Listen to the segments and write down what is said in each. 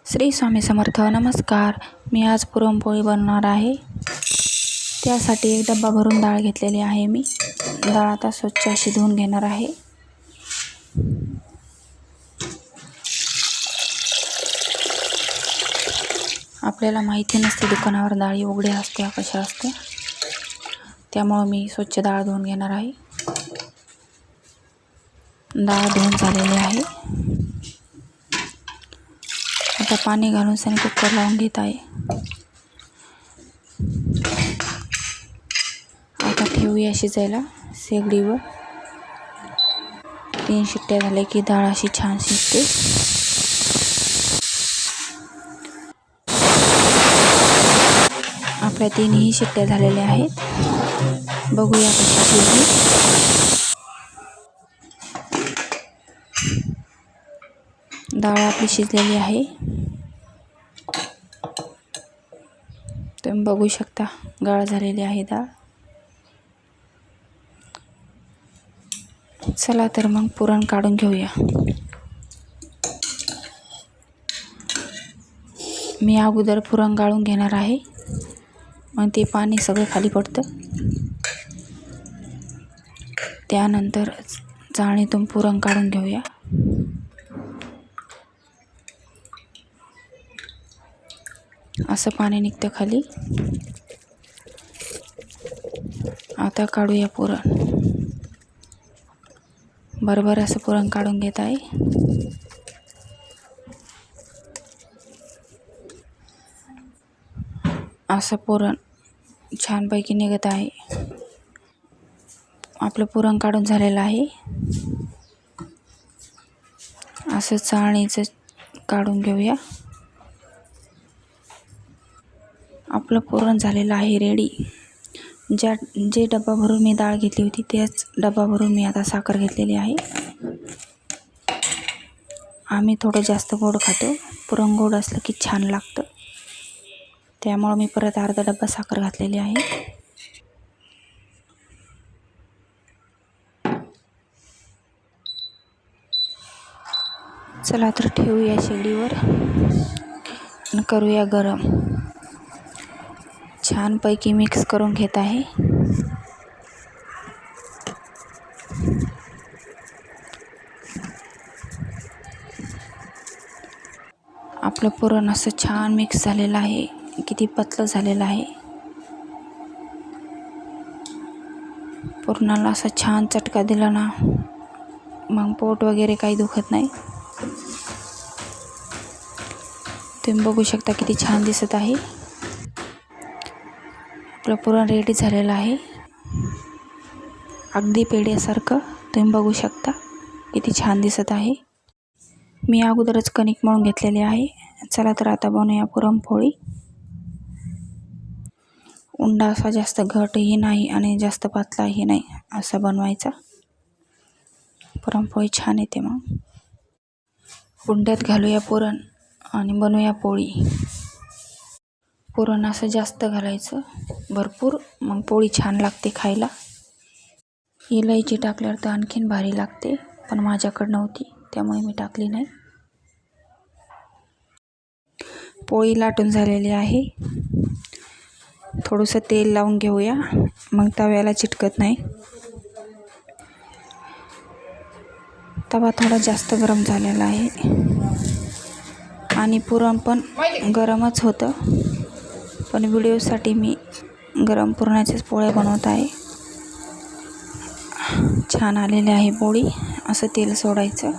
श्री स्वामी समर्थ. नमस्कार. मी आज पुरणपोळी बनवणार आहे. त्यासाठी एक डब्बा भरून डाळ घेतलेली आहे. मी डाळ आता स्वच्छ अशी धुवून घेणार आहे. आपल्याला माहिती नसते दुकानावर डाळी उघड्या असत्या कशा असत्या, त्यामुळे मी स्वच्छ डाळ धुवून घेणार आहे. डाळ धुवून झालेली आहे. आता पाणी घालून सनी कुकर लावून घेत आहे. आता ठेवूया शिजायला शेगडीवर. 3 शिट्ट्या झाल्या की डाळ अशी छान शिजते. आपल्या 3ही शिट्ट्या झालेल्या आहेत. बघूया कशी शिजली. डाळ आपली शिजलेली आहे. तुम्ही बघू शकता गाळ झालेली आहे डाळ. चला तर मग पुरण काढून घेऊया. मी अगोदर पुरण गाळून घेणार आहे, मग ते पाणी सगळं खाली पडतं. त्यानंतर चाळणीतून पुरण काढून घेऊया. असं पाणी निघतं खाली. आता काढूया पुरण. बरोबर असं पुरण काढून घेत आहे. असं पुरण छानपैकी निघत आहे. आपलं पुरण काढून झालेलं आहे. असं चाळणीचं काढून घेऊया. आपलं पुरण झालेलं आहे रेडी. जे डब्बा भरून मी डाळ घेतली होती त्याच डब्बा भरून मी आता साखर घेतलेली आहे. आम्ही थोडं जास्त गोड खातो. पुरण गोड असलं की छान लागतं, त्यामुळं मी परत अर्धा डब्बा साखर घातलेली आहे. चला तर ठेवूया शेगडीवर आणि करूया गरम. छानपैकी मिक्स करून घेत आहे. आपलं पुरण असं छान मिक्स झालेलं आहे. किती पतलं झालेलं आहे. पुरणाला असा छान चटका दिला ना, मग पोट वगैरे काही दुखत नाही. तुम्ही बघू शकता किती छान दिसत आहे. आपलं पुरण रेडी झालेलं आहे. अगदी पेढ्यासारखं तुम्ही बघू शकता किती छान दिसत आहे. मी अगोदरच कणिक मळून घेतलेली आहे. चला तर आता बनवूया पुरणपोळी. उंडा असा जास्त घटही नाही आणि जास्त पातळाही नाही असा बनवायचा. पुरणपोळी छान येते. मग उंड्यात घालूया पुरण आणि बनवूया पोळी. पुरण असं जास्त घालायचं भरपूर, मग पोळी छान लागते खायला. इलायची टाकल्यावर तर आणखीन भारी लागते, पण माझ्याकडं नव्हती त्यामुळे मी टाकली नाही. पोळी लाटून झालेली आहे. थोडंसं तेल लावून घेऊया, मग तव्याला चिटकत नाही. तवा थोडा जास्त गरम झालेला आहे आणि पुरण पण गरमच होतं, पण व्हिडिओसाठी मी गरम पुरणाच्याच पोळ्या बनवत आहे. छान आलेली आहे पोळी. असं तेल सोडायचं.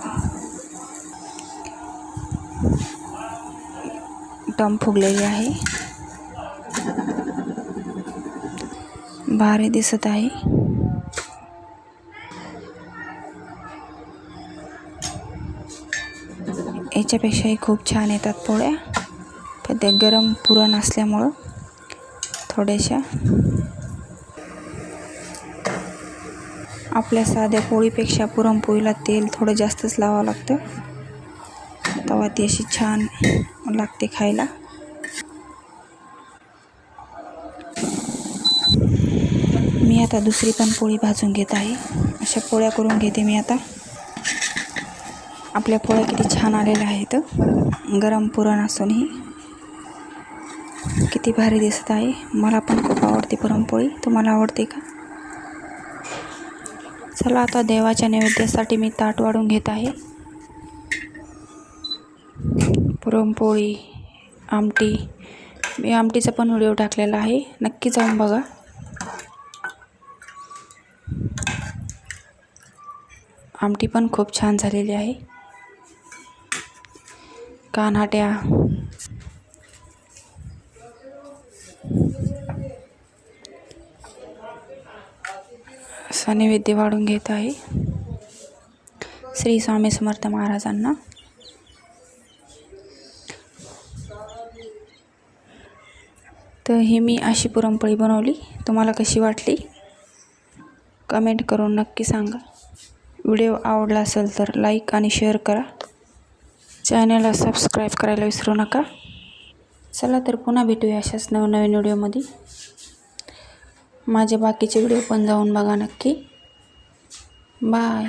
टम फुगलेली आहे. भारी दिसत आहे. याच्यापेक्षाही खूप छान येतात पोळ्या, पण ते गरम पुरण असल्यामुळं थोड्याशा. आपल्या साध्या पोळीपेक्षा पुरणपोळीला तेल थोडं जास्तच लावावं लागतं, तेव्हा ती अशी छान लागते खायला. मी आता दुसरी पण पोळी भाजून घेत आहे. अशा पोळ्या करून घेते मी आता. आपल्या पोळ्या किती छान आलेल्या आहेत. गरम पुरण असूनही किती भारी दिसत आहे. मला पण खूप आवडते पुरणपोळी. तुम्हाला आवडते का? चला आता देवाच्या नैवेद्यासाठी मी ताट वाढून घेत आहे. पुरणपोळी, आमटी. मी आमटीचा पण व्हिडिओ टाकलेला आहे, नक्की जाऊन बघा. आमटी पण खूप छान झालेली आहे. कान्हाट्या, असा नैवेद्य वाढून घेत आहे श्री स्वामी समर्थ महाराजांना. तर ही मी अशी पुरणपोळी बनवली. तुम्हाला कशी वाटली कमेंट करून नक्की सांगा. व्हिडिओ आवडला असेल तर लाईक आणि शेअर करा. चॅनलला सबस्क्राईब करायला विसरू नका. चला तर पुन्हा भेटूया अशाच नवनवीन व्हिडिओमध्ये. माझे बाकीचे व्हिडिओ पण जाऊन बघा नक्की. बाय.